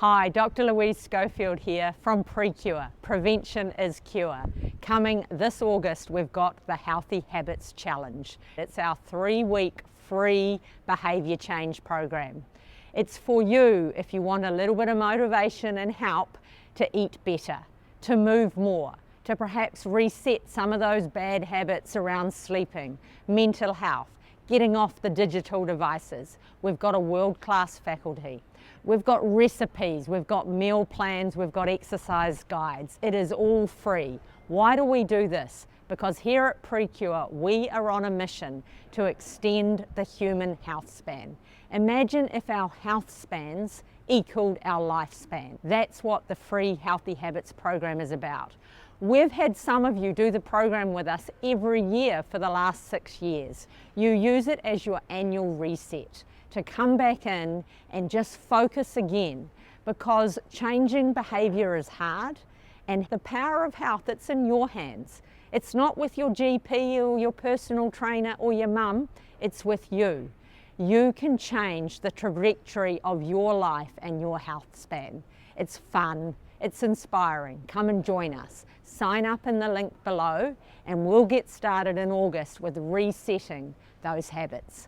Hi, Dr. Louise Schofield here from PREKURE, Prevention is Cure. Coming this August, we've got the Healthy Habits Challenge. It's our 3-week free behaviour change program. It's for you if you want a little bit of motivation and help to eat better, to move more, to perhaps reset some of those bad habits around sleeping, mental health, getting off the digital devices. We've got a world-class faculty. We've got recipes, we've got meal plans, we've got exercise guides. It is all free. Why do we do this? Because here at PREKURE, we are on a mission to extend the human health span. Imagine if our health spans equaled our lifespan. That's what the free Healthy Habits program is about. We've had some of you do the program with us every year for the last 6 years. You use it as your annual reset to come back in and just focus again, because changing behaviour is hard and the power of health, it's in your hands. It's not with your GP or your personal trainer or your mum, it's with you. You can change the trajectory of your life and your health span. It's fun, it's inspiring. Come and join us. Sign up in the link below and we'll get started in August with resetting those habits.